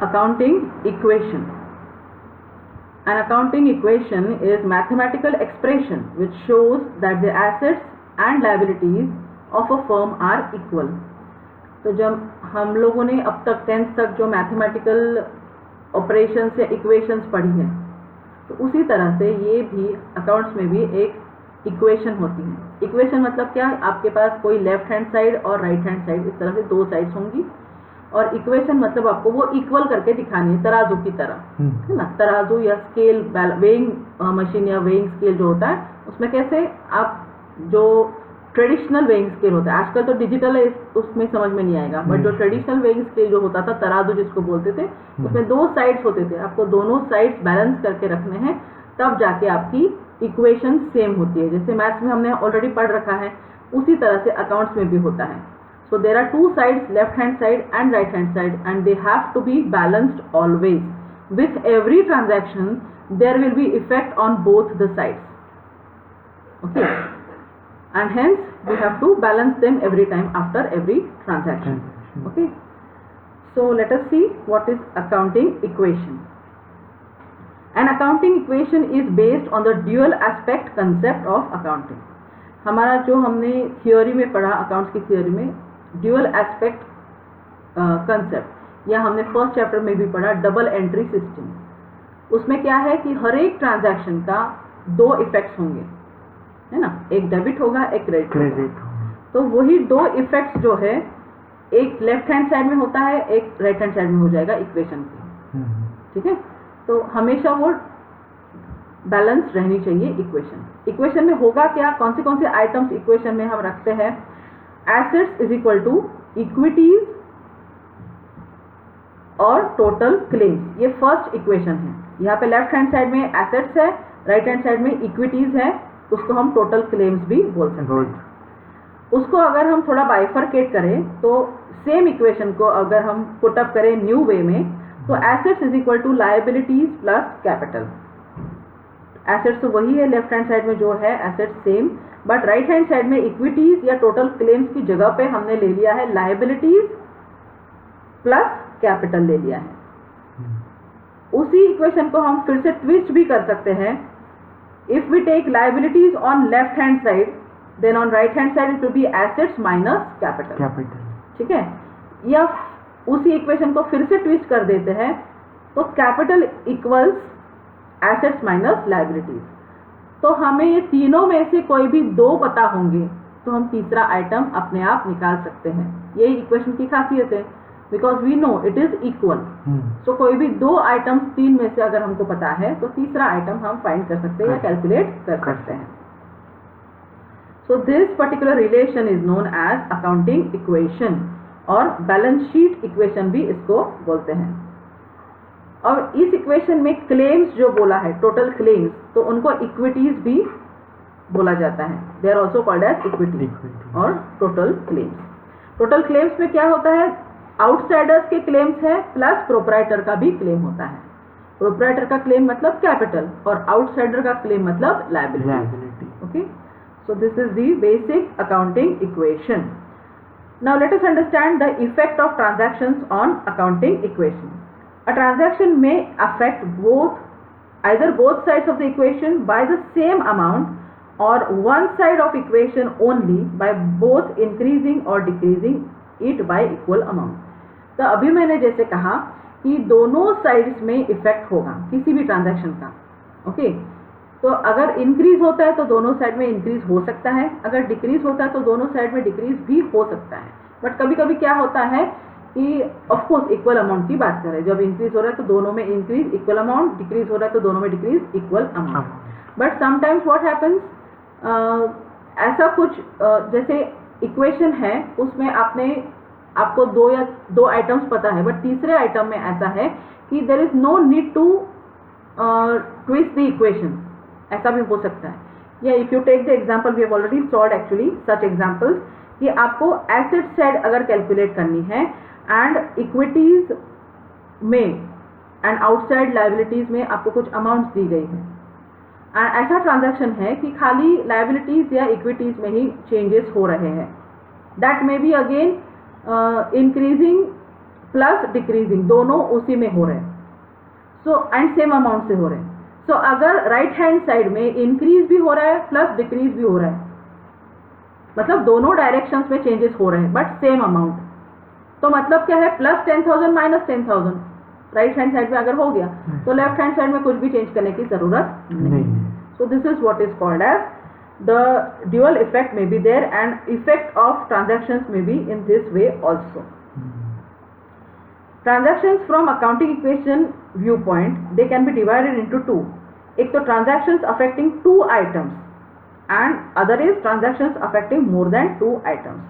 accounting equation. An accounting equation is mathematical expression which shows that the assets and liabilities of a firm are equal. तो जब हम लोगों ने अब तक 10th तक जो मैथमेटिकल ऑपरेशंस या इक्वेशंस पढ़ी है, तो उसी तरह से ये भी अकाउंट्स में भी एक इक्वेशन होती है. इक्वेशन मतलब क्या? आपके पास कोई लेफ्ट हैंड साइड और राइट हैंड साइड, इस तरह से दो साइड्स होंगी. और इक्वेशन मतलब आपको वो इक्वल करके दिखानी है, तराजू की तरह, है ना. तराजू या स्केल, वेइंग मशीन या वेइंग स्केल जो होता है, उसमें कैसे आप जो ट्रेडिशनल वेइंग स्केल होता है, आजकल तो डिजिटल है, उसमें समझ में नहीं आएगा, बट जो ट्रेडिशनल वेइंग स्केल जो होता था, तराजू जिसको बोलते थे, उसमें दो साइड्स होते थे. आपको दोनों साइड्स बैलेंस करके रखने हैं, तब जाके आपकी इक्वेशन सेम होती है. जैसे मैथ्स में हमने ऑलरेडी पढ़ रखा है, उसी तरह से अकाउंट्स में भी होता है. So there are two sides, left hand side and right hand side, and they have to be balanced always. With every transaction, there will be effect on both the sides. Okay, and hence we have to balance them every time after every transaction. Okay, so let us see what is accounting equation. An accounting equation is based on the dual aspect concept of accounting. हमारा जो हमने theory में पढ़ा, accounts की theory में dual aspect concept, या हमने first chapter में भी पढ़ा डबल एंट्री सिस्टम. उसमें क्या है कि हर एक ट्रांजैक्शन का दो इफेक्ट्स होंगे, है ना. एक डेबिट होगा, एक क्रेडिट. तो वही दो इफेक्ट्स जो है, एक लेफ्ट हैंड साइड में होता है, एक राइट हैंड साइड में हो जाएगा इक्वेशन की. ठीक है, तो हमेशा वो बैलेंस रहनी चाहिए इक्वेशन. इक्वेशन में होगा क्या, कौन से आइटम्स इक्वेशन में हम रखते हैं? Assets is equal to equities और टोटल क्लेम्स. ये फर्स्ट इक्वेशन है. यहाँ पे लेफ्ट हैंड साइड में एसेट्स है, राइट हैंड साइड में इक्विटीज है, उसको हम टोटल क्लेम्स भी बोल सकते हैं. उसको अगर हम थोड़ा बाइफरकेट करें, तो सेम इक्वेशन को अगर हम पुट अप करें न्यू वे में, तो assets is equal to liabilities plus capital. Assets तो वही है लेफ्ट हैंड साइड में जो है, assets same, but right hand side में इक्विटीज या टोटल क्लेम्स की जगह पे हमने ले लिया है लायबिलिटीज प्लस कैपिटल ले लिया है. उसी इक्वेशन को हम फिर से ट्विस्ट भी कर सकते हैं. If we take liabilities on left hand side, then on right hand side it will be assets minus capital. ठीक है, या उसी इक्वेशन को फिर से ट्विस्ट कर देते हैं, तो capital equals assets minus liabilities. तो हमें ये तीनों में से कोई भी दो पता होंगे, तो हम तीसरा आइटम अपने आप निकाल सकते हैं. यही इक्वेशन की खासियत है, because we know it is equal. So कोई भी दो आइटम्स तीन में से अगर हमको पता है, तो तीसरा आइटम हम फाइंड कर सकते हैं या कैलकुलेट कर सकते हैं. So this particular relation is known as accounting equation, और बैलेंस शीट इक्वेशन भी इसको बोलते हैं. और इस इक्वेशन में क्लेम्स जो बोला है, टोटल क्लेम्स, तो उनको इक्विटीज भी बोला जाता है. They are also called as equity और टोटल क्लेम्स. टोटल क्लेम्स में क्या होता है? आउटसाइडर्स के क्लेम्स है प्लस प्रोप्राइटर का भी क्लेम होता है. प्रोप्राइटर का क्लेम मतलब कैपिटल, और आउटसाइडर का क्लेम मतलब liability. Okay, so this is the basic accounting equation. Now let us understand the effect of transactions on accounting equation. A transaction may affect either both sides of the equation by the same amount, or one side of equation only by both increasing or decreasing it by equal amount. तो अभी मैंने जैसे कहा कि दोनों sides में effect होगा किसी भी ट्रांजैक्शन का. ओके, तो अगर इंक्रीज होता है तो दोनों साइड में इंक्रीज हो सकता है, अगर डिक्रीज होता है तो दोनों साइड में डिक्रीज भी हो सकता है. बट कभी कभी क्या होता है कि ऑफ कोर्स इक्वल अमाउंट की बात करें, जब इंक्रीज हो रहा है तो दोनों में इंक्रीज इक्वल अमाउंट, डिक्रीज हो रहा है तो दोनों में decrease equal amount. But sometimes what happens, ऐसा कुछ जैसे इक्वेशन है, उसमें आपको दो आइटम्स पता है, बट तीसरे आइटम में ऐसा है कि there is no need to twist the equation. ऐसा भी हो सकता है. या if you take the example, we have already solved actually such examples, कि आपको एसेट साइड अगर कैलकुलेट करनी है एंड इक्विटीज में एंड आउटसाइड लायबिलिटीज में आपको कुछ अमाउंट्स दी गई है, एंड ऐसा ट्रांजैक्शन है कि खाली लायबिलिटीज या इक्विटीज में ही चेंजेस हो रहे हैं, that may be again increasing plus decreasing, दोनों उसी में हो रहे हैं, सो एंड सेम अमाउंट से हो रहे हैं। सो अगर राइट हैंड साइड में इंक्रीज भी हो रहा है प्लस डिक्रीज भी हो रहा है, मतलब दोनों डायरेक्शंस में चेंजेस हो रहे हैं बट सेम अमाउंट, तो मतलब क्या है, plus 10,000 minus 10,000 right hand side में अगर हो गया तो लेफ्ट हैंड साइड में कुछ भी चेंज करने की जरूरत नहीं। So this is what is called as the dual effect may be there and effect of transactions may be in this way also. Transactions from accounting equation viewpoint, they can be divided into two. एक तो transactions affecting two items and other is transactions affecting more than two items.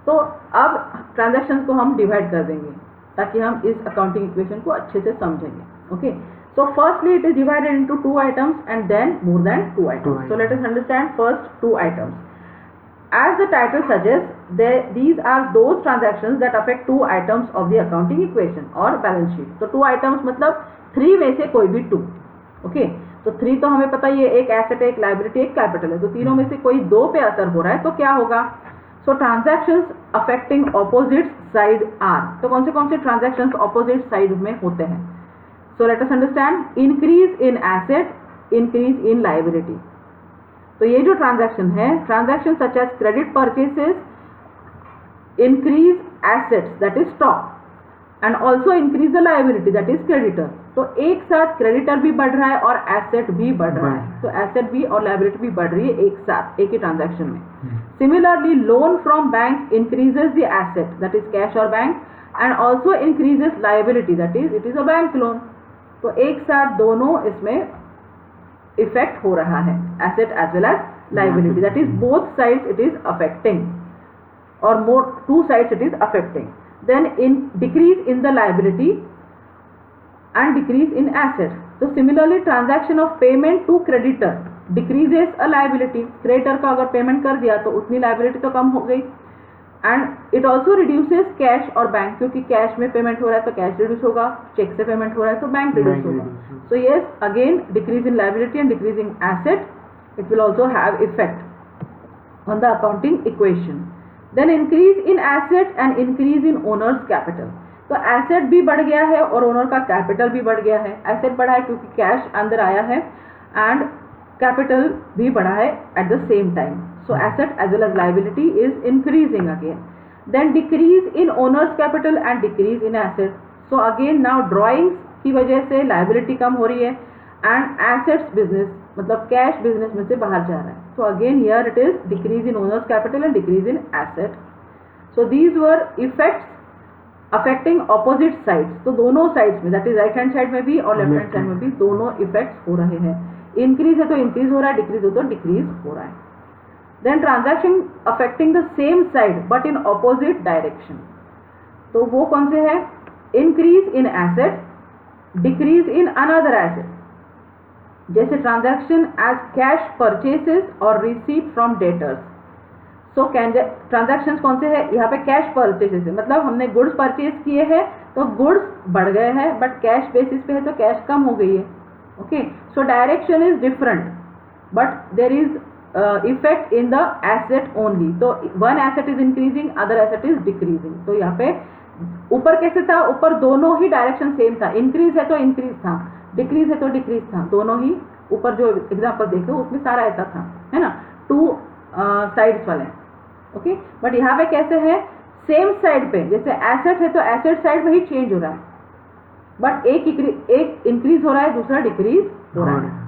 तो अब transactions को हम divide कर देंगे ताकि हम इस accounting equation को अच्छे से समझेंगे। Okay. So firstly it is divided into two items and then more than two items. So let us understand first two items. As the title suggests, these are those transactions that affect two items of the accounting equation or balance sheet. So two items मतलब three में से कोई भी two. Okay? तो three तो हमें पता ही है, एक asset है, एक liability, एक capital है, तो तीनों में से कोई दो पे असर हो रहा है तो क्या होगा? So transactions affecting opposite side are. तो कौन से transactions opposite side में होते हैं? So let us understand, increase in asset, increase in liability. तो ये जो transaction है, transaction such as credit purchases increase assets, that is stock, and also increase the liability, that is creditor. तो एक साथ creditor भी बढ़ रहा है और asset भी बढ़ रहा है, तो asset भी और liability भी बढ़ रही है एक साथ, एक ही transaction में। Similarly, loan from bank increases the asset, that is cash or bank, and also increases liability, that is it is a bank loan. तो एक साथ दोनों इसमें इफेक्ट हो रहा है, asset as well as liability, that is both sides it is affecting or more two sides it is affecting. Then in decrease in the liability and decrease in asset. तो similarly transaction of payment to creditor decreases a liability, creditor का अगर payment कर दिया तो उतनी liability तो कम हो गई, and it also reduces cash और बैंक, क्योंकि कैश में पेमेंट हो रहा है तो कैश रिड्यूस होगा, चेक से पेमेंट हो रहा है तो बैंक रिड्यूस होगा। So yes, again decrease in liability and decrease in asset, it will also have effect on the accounting equation. Then increase in asset and increase in owner's capital. तो asset भी बढ़ गया है और owner का capital भी बढ़ गया है। एसेट बढ़ा है क्योंकि कैश अंदर आया है एंड कैपिटल भी बढ़ा है at the same time. So asset as well as liability is increasing again. Then decrease in owner's capital and decrease in asset. So again now drawings की वजह से liability कम हो रही है and assets business मतलब cash business में से बाहर जा रहा है। So again here it is decrease in owner's capital and decrease in asset. So these were effects affecting opposite sides. तो दोनों sides में that is right hand side में भी और left hand side में भी दोनों effects हो रहे हैं। Increase है तो increase हो रहा है, decrease हो तो decrease हो रहा है। Then transaction affecting the same side but in opposite direction. तो वो कौन से है? Increase in asset, decrease in another asset. जैसे transaction as cash purchases or receipt from debtors. So transactions कौन से है? यहाँ पे cash purchases है, मतलब हमने goods purchase किए हैं तो goods बढ़ गए हैं but cash basis पे है तो cash कम हो गई है। Okay, so direction is different but there is effect in the asset only. तो one asset is increasing, other asset is decreasing. तो यहाँ पे ऊपर कैसे था? ऊपर दोनों ही डायरेक्शन सेम था, इंक्रीज है तो इंक्रीज था, डिक्रीज है तो डिक्रीज था, दोनों ही ऊपर जो एग्जांपल देखे उसमें सारा ऐसा था, है ना, टू साइड्स वाले। ओके, बट यहाँ पे कैसे है? सेम साइड पे, जैसे एसेट है तो एसेट साइड में ही चेंज हो रहा है बट एक इंक्रीज हो रहा है, दूसरा डिक्रीज हो रहा है।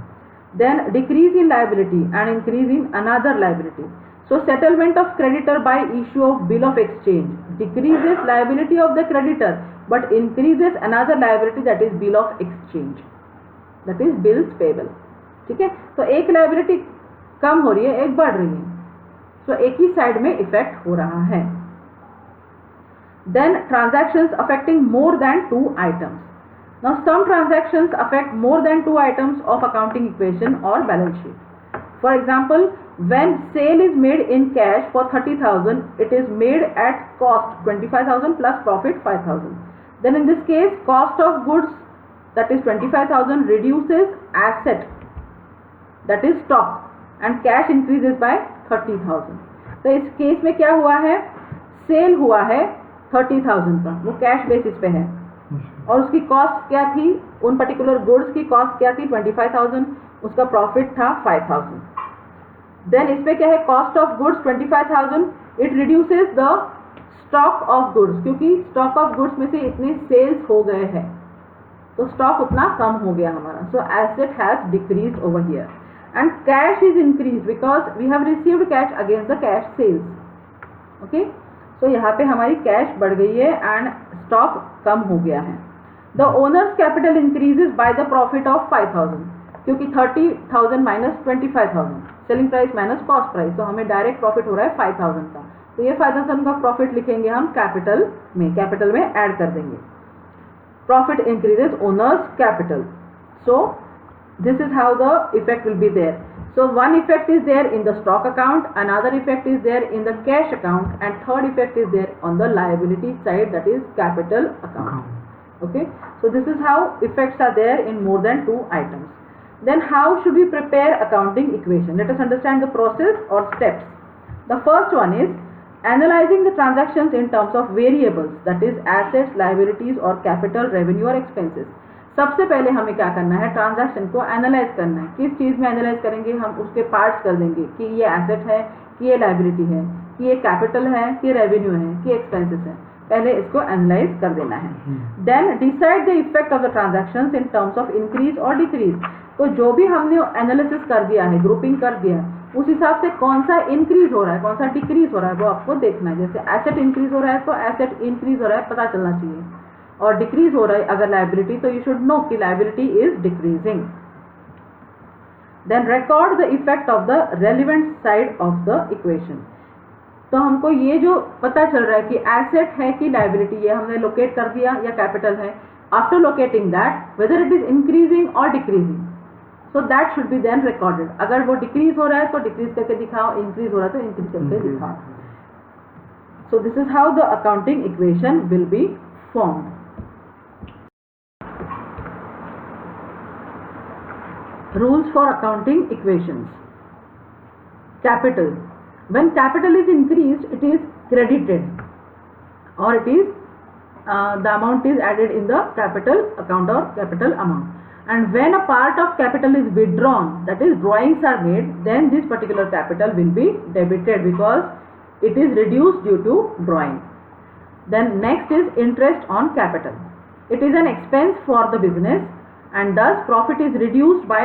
Then decrease in liability and increase in another liability. So settlement of creditor by issue of bill of exchange decreases liability of the creditor but increases another liability, that is bill of exchange, that is bills payable. ठीक है, तो एक liability कम हो रही है, एक बढ़ रही है, so एक ही साइड में इफेक्ट हो रहा है। Then transactions affecting more than two items. Now some transactions affect more than two items of accounting equation or balance sheet. For example, when sale is made in cash for 30,000, it is made at cost 25,000 plus profit 5,000. Then in this case, cost of goods, that is 25,000, reduces asset, that is stock, and cash increases by 30,000. तो इस case में क्या हुआ है? Cell हुआ है 30,000 का, वो कैश बेसिस पे है, और उसकी कॉस्ट क्या थी, उन पर्टिकुलर गुड्स की कॉस्ट क्या थी 25,000, उसका प्रॉफिट था 5,000। देन इसमें क्या है, cost of goods 25,000, it reduces the stock of goods, क्योंकि स्टॉक ऑफ गुड्स में से इतने सेल्स हो गए हैं तो स्टॉक उतना कम हो गया हमारा, so asset has decreased over here and cash is increase because we have received cash against the cash sales. Okay, so यहाँ पे हमारी कैश बढ़ गई है एंड स्टॉक कम हो गया है। The owners capital increases by the profit of 5,000, क्योंकि 30,000 minus 25,000 selling price minus cost price, तो हमें डायरेक्ट प्रॉफिट हो रहा है 5,000 का, तो ये 5,000 का प्रॉफिट लिखेंगे हम कैपिटल में ऐड कर देंगे। Profit increases owners capital, so this is how the effect will be there. So one effect is there in the stock account, another effect is there in the cash account, and third effect is there on the liability side, that is capital account. Okay, so this is how effects are there in more than 2 items. Then how should we prepare accounting equation? Let us understand the process or steps. The first one is analyzing the transactions in terms of variables, that is assets, liabilities or capital, revenue or expenses. सबसे पहले हमें क्या करना है, transaction को analyse करना है। किस चीज़ में एनालाइज करेंगे, हम उसके पार्ट्स कर देंगे कि ये एसेट है, कि ये लायबिलिटी है, कि ये कैपिटल है, कि रेवेन्यू है, कि एक्सपेंसेस है, पहले इसको एनालाइज कर देना है। Then decide the effect of the transactions in terms of increase और डिक्रीज, तो जो भी हमने एनालिसिस कर दिया है, ग्रुपिंग कर दिया है, उस हिसाब से कौन सा इंक्रीज हो रहा है, कौन सा डिक्रीज हो रहा है, वो आपको देखना है। जैसे एसेट इंक्रीज हो रहा है तो एसेट इंक्रीज हो रहा है पता चलना चाहिए, और डिक्रीज हो रहा है अगर लायबिलिटी तो यू शुड नो कि liability is decreasing. Then record the effect of the relevant side of the equation, तो हमको ये जो पता चल रहा है कि एसेट है कि लायबिलिटी, ये हमने लोकेट कर दिया या कैपिटल है। After locating that whether it is increasing or decreasing, so that should be then recorded. अगर वो डिक्रीज हो रहा है तो डिक्रीज करके दिखाओ, इंक्रीज हो रहा है तो इंक्रीज करके दिखाओ। सो this is how the accounting equation will be formed. Rules for accounting equations. Capital. When capital is increased, it is credited, or it is the amount is added in the capital account or capital amount. And when a part of capital is withdrawn, that is drawings are made, then this particular capital will be debited because it is reduced due to drawing. Then next is interest on capital. It is an expense for the business, and thus profit is reduced by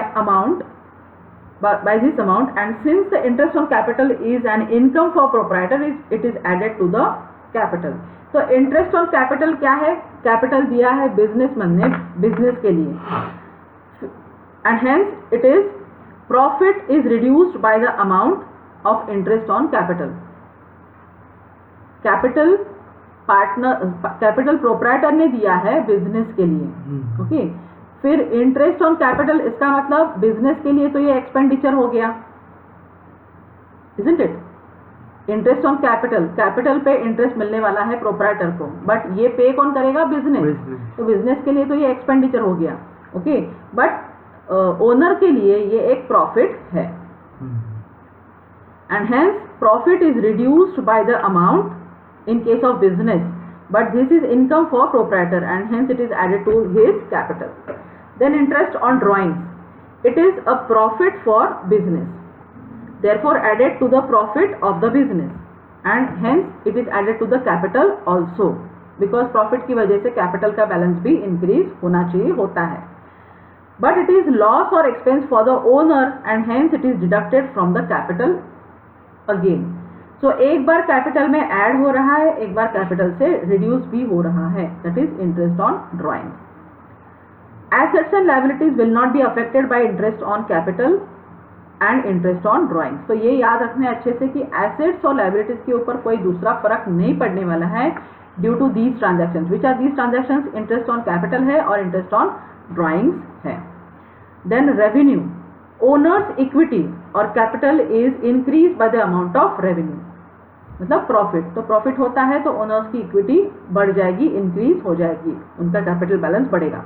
this amount, and since the interest on capital is an income for proprietor, it is added to the capital. So interest on capital क्या है, capital दिया है businessman ने business के लिए, and hence it is profit is reduced by the amount of interest on capital. Capital proprietor ने दिया है बिजनेस के लिए, ओके। फिर इंटरेस्ट ऑन कैपिटल, इसका मतलब बिजनेस के लिए तो ये एक्सपेंडिचर हो गया, isn't it? Interest on capital, capital पे इंटरेस्ट मिलने वाला है प्रोप्राइटर को, बट ये पे कौन करेगा, बिजनेस। तो बिजनेस के लिए तो ये एक्सपेंडिचर हो गया, ओके, बट ओनर के लिए ये एक प्रॉफिट है, and hence profit is reduced by the amount in case of business, but this is income for proprietor and hence it is added to his capital. Then interest on drawings, it is a profit for business, therefore added to the profit of the business, and hence it is added to the capital also, because profit की वजह से capital का balance भी increase होना चाहिए, होता है, but it is loss or expense for the owner and hence it is deducted from the capital again. So एक बार कैपिटल में ऐड हो रहा है, एक बार कैपिटल से रिड्यूस भी हो रहा है, that is interest on drawings. Assets and liabilities will not be affected by interest on capital and interest on drawings. तो ये याद रखना है अच्छे से कि एसेट्स और लायबिलिटीज के ऊपर कोई दूसरा फर्क नहीं पड़ने वाला है due to these transactions. Which are these transactions? Interest on capital है और इंटरेस्ट ऑन ड्रॉइंग्स है। देन रेवेन्यू, ओनर्स इक्विटी और capital is increase by the amount of revenue, मतलब प्रॉफिट। तो प्रॉफिट होता है तो ओनर्स की इक्विटी बढ़ जाएगी, इंक्रीज हो जाएगी, उनका कैपिटल बैलेंस बढ़ेगा।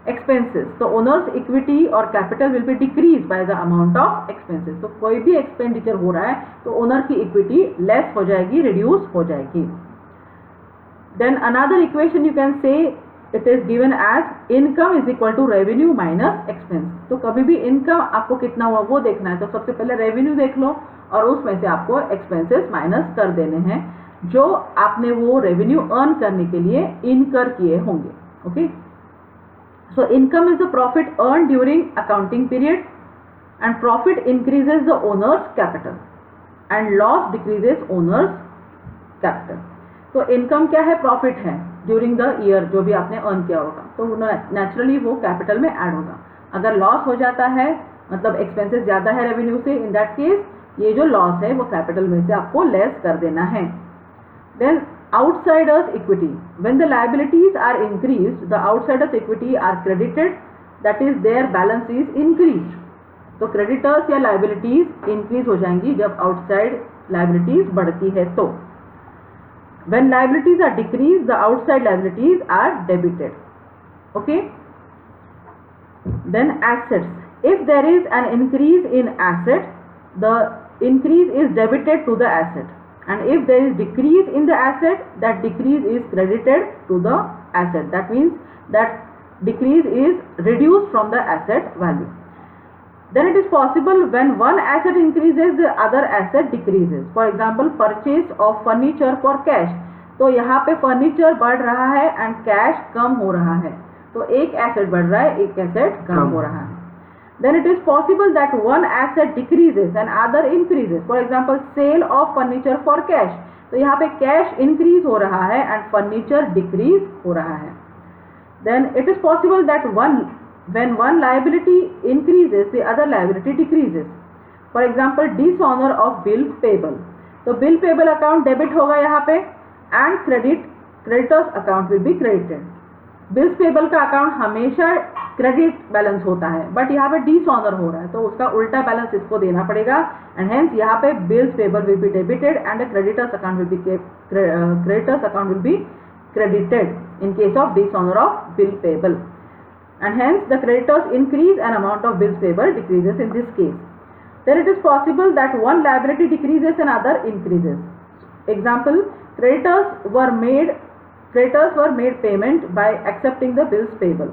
एक्सपेंसेस, तो ओनर्स इक्विटी और capital will be decrease by the amount of expenses. तो कोई भी एक्सपेंडिचर हो रहा है तो ओनर की इक्विटी लेस हो जाएगी, रिड्यूस हो जाएगी। Then another equation you can say it is given as income is equal to revenue minus expense. तो कभी भी इनकम आपको कितना हुआ वो देखना है, तो सबसे पहले रेवेन्यू देख लो और उसमें से आपको एक्सपेंसेस माइनस कर देने हैं जो आपने वो रेवेन्यू अर्न करने के लिए इनकर किए होंगे. Okay, so income is the profit earn during accounting period and profit increases the owners capital and loss decreases owners capital. तो इनकम क्या है? प्रॉफिट है ड्यूरिंग द ईयर जो भी आपने अर्न किया होगा, तो नेचुरली वो कैपिटल में ऐड होगा. अगर लॉस हो जाता है मतलब एक्सपेंसेस ज़्यादा है रेवेन्यू से, इन दैट केस ये जो लॉस है वो कैपिटल में से आपको लेस कर देना है. Then outsiders equity, when the liabilities are increased the outsiders equity are credited, that is their balance is increased. तो creditors या liabilities increase हो जाएंगी जब outside liabilities बढ़ती है. तो when liabilities are decreased the outside liabilities are debited. Okay, then assets, if there is an increase in asset the increase is debited to the asset, and if there is decrease in the asset that decrease is credited to the asset. That means that decrease is reduced from the asset value. Then it is possible when one asset increases the other asset decreases. For example, purchase of furniture for cash. तो यहाँ पे furniture बढ़ रहा है and cash कम हो रहा है, तो एक एसेट बढ़ रहा है एक एसेट कम हो रहा है. Then it is possible that one asset decreases and other increases. For example, sale of furniture for cash. तो यहाँ पे कैश इंक्रीज हो रहा है एंड फर्नीचर डिक्रीज हो रहा है. Then it is possible that when one liability increases, the other liability decreases. For example, dishonor of bill payable. तो bill payable account डेबिट होगा यहाँ पे and creditors account will be credited. Bills payable का account हमेशा credit balance होता है, but यहाँ पे डिसऑनर हो रहा है तो उसका उल्टा बैलेंस इसको देना पड़ेगा एंड हेंस यहाँ पे bills payable will be debited and creditors account will be credited in case of dishonor of bill payable, and hence the creditors increase and amount of bills payable decreases in this case. Then it is possible that one liability decreases and other increases. Example, creditors were made payment by accepting the bills payable.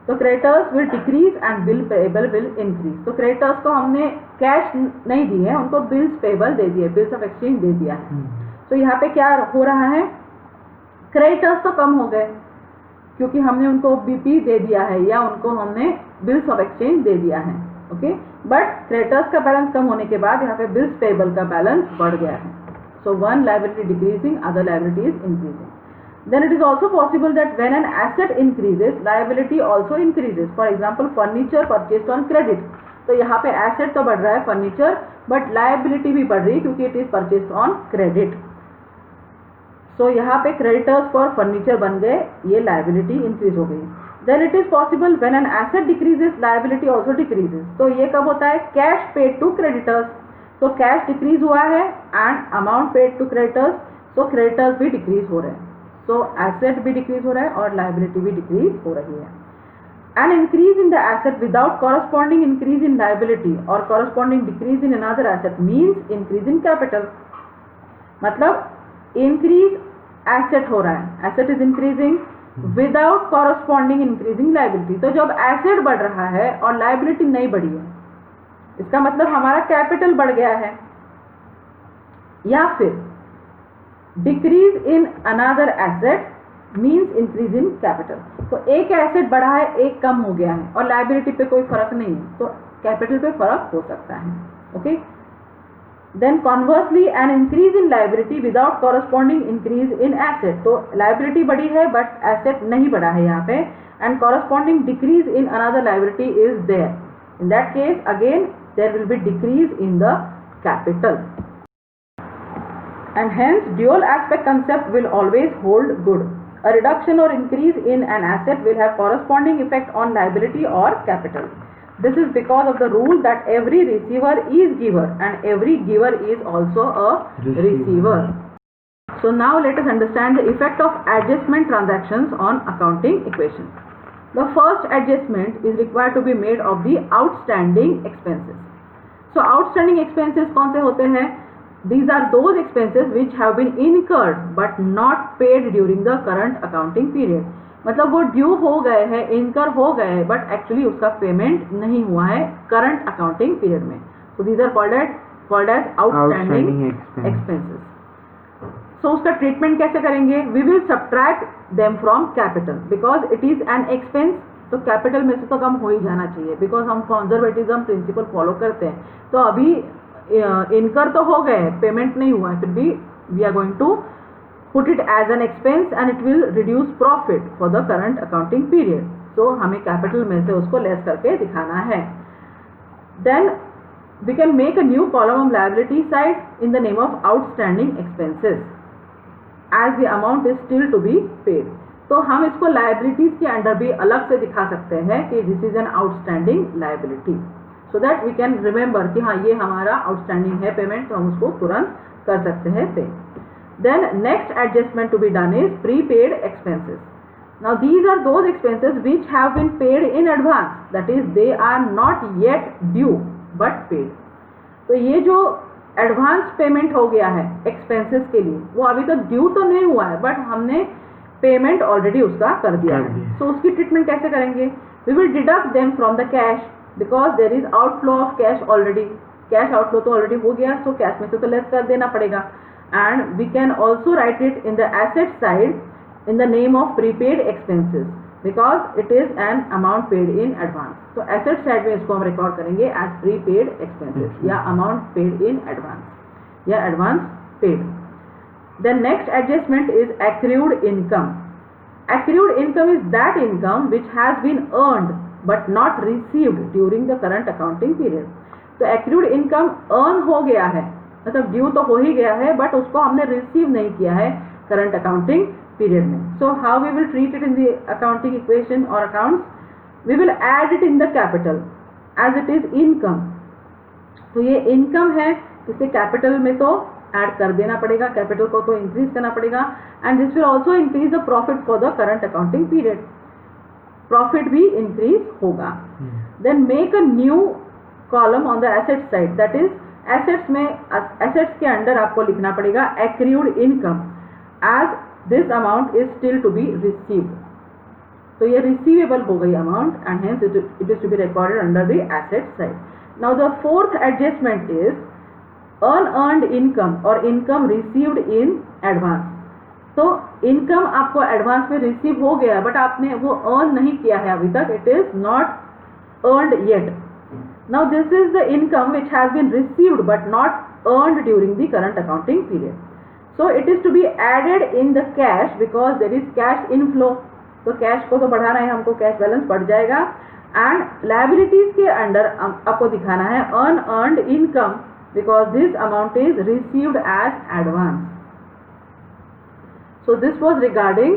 तो creditors will decrease and bill payable will increase. तो creditors को हमने cash नहीं दी है, उनको bills payable दे दिए, bills of exchange दे दिया है. तो यहाँ पे क्या हो रहा है, creditors तो कम हो गए क्योंकि हमने उनको BP दे दिया है या उनको हमने bills of exchange दे दिया है. ओके, बट creditors का बैलेंस कम होने के बाद यहाँ पे bills payable का बैलेंस बढ़ गया है. So one liability decreasing, other liability is increasing. Then it is also possible that when an asset increases, liability also increases. For example, furniture purchased on credit. तो यहाँ पे asset तो बढ़ रहा है furniture, but liability भी बढ़ रही है क्योंकि it is purchased on credit. So यहाँ पे creditors for furniture बन गए, ये liability increase हो गई. Then it is possible when an asset decreases, liability also decreases. तो ये कब होता है, cash paid to creditors. तो कैश डिक्रीज हुआ है and amount paid to creditors, तो क्रेडिटर्स भी डिक्रीज हो रहे हैं. सो एसेट भी डिक्रीज हो रहा है और लायबिलिटी भी डिक्रीज हो रही है. An increase in the asset without corresponding increase in liability or corresponding decrease in another asset means increase in capital. मतलब इंक्रीज एसेट हो रहा है, asset is increasing without corresponding increasing liability. तो जब एसेट बढ़ रहा है और लायबिलिटी नहीं बढ़ी है, इसका मतलब हमारा कैपिटल बढ़ गया है. या फिर decrease in another asset means increase in capital. तो एक एसेट बढ़ा है एक कम हो गया है और लायबिलिटी पे कोई फर्क नहीं है, तो कैपिटल पे फर्क हो सकता है. Okay, then conversely an increase in liability without corresponding increase in asset. तो लायबिलिटी बढ़ी है बट एसेट नहीं बढ़ा है यहाँ पे, and corresponding decrease in another liability is there. In that case, again, there will be decrease in the capital. And hence, dual aspect concept will always hold good. A reduction or increase in an asset will have corresponding effect on liability or capital. This is because of the rule that every receiver is giver and every giver is also a receiver. So now let us understand the effect of adjustment transactions on accounting equations. The first adjustment is required to be made of the outstanding expenses. So outstanding expenses कौन से होते हैं, these are those expenses which have been incurred but not paid during the current accounting period. मतलब वो due हो गए हैं, इनकर हो गए हैं, बट एक्चुअली उसका पेमेंट नहीं हुआ है करंट अकाउंटिंग पीरियड में. So these are called as outstanding expenses. So उसका ट्रीटमेंट कैसे करेंगे? We will subtract them from capital because it is an expense. तो कैपिटल में से तो कम हो ही जाना चाहिए बिकॉज हम कंजर्वेटिज्म प्रिंसिपल फॉलो करते हैं. तो अभी इनकर तो हो गए, पेमेंट नहीं हुआ है, फिर भी we are going to put it as an expense and it will reduce profit for the current accounting period. So हमें कैपिटल में से उसको लेस करके दिखाना है. Then we can make a new column on liability side in the name of outstanding expenses as the amount is still to be paid. तो हम इसको liabilities के अंडर भी अलग से दिखा सकते हैं कि this is an outstanding liability, so that we can remember कि हाँ ये हमारा outstanding है पेमेंट, तो हम उसको तुरंत कर सकते हैं पे. Then next adjustment to be done is prepaid expenses. Now these are those expenses which have been paid in advance, that is they are not yet due but paid. तो ये जो एडवांस पेमेंट हो गया है expenses के लिए, वो अभी तक ड्यू तो नहीं हुआ है बट हमने पेमेंट ऑलरेडी उसका कर दिया है. So उसकी ट्रीटमेंट कैसे करेंगे? We will deduct them from the cash because there is outflow of cash already. Cash outflow तो ऑलरेडी हो गया, so कैश में से तो लेस कर देना पड़ेगा. And we can also write it in the asset side in the name of prepaid expenses because it is an amount paid in advance. तो asset side में इसको हम रिकॉर्ड करेंगे as prepaid expenses या amount paid in advance या advance paid. The next adjustment is accrued income. Accrued income is that income which has been earned but not received during the current accounting period. तो accrued income earn हो गया है, मतलब due तो हो ही गया है बट उसको हमने रिसीव नहीं किया है करंट अकाउंटिंग पीरियड में. So how we will treat it in the accounting equation or accounts? We will add it in the capital as it is income. तो ये इनकम है, इसे कैपिटल में तो ऐड कर देना पड़ेगा, कैपिटल को तो इंक्रीज करना पड़ेगा. And this will also increase the profit for the current accounting period. Profit भी इंक्रीज होगा. Then make a new column on the asset side, that is assets में एसेट्स के अंडर आपको लिखना पड़ेगा accrued income as this amount is still to be received. तो ये receivable हो गई amount and hence it is to be recorded under the asset side. Now the fourth adjustment is unearned income और income received in advance. तो income आपको advance में receive हो गया बट आपने वो अर्न नहीं किया है अभी तक, it is not earned yet. Now this is the income which has been received but not earned during the current accounting period. So it is to be added in the cash because there is cash inflow. तो cash को तो बढ़ाना है हमको, cash balance बढ़ जाएगा. And liabilities के under आपको दिखाना है unearned income because this amount is received as advance. So this was regarding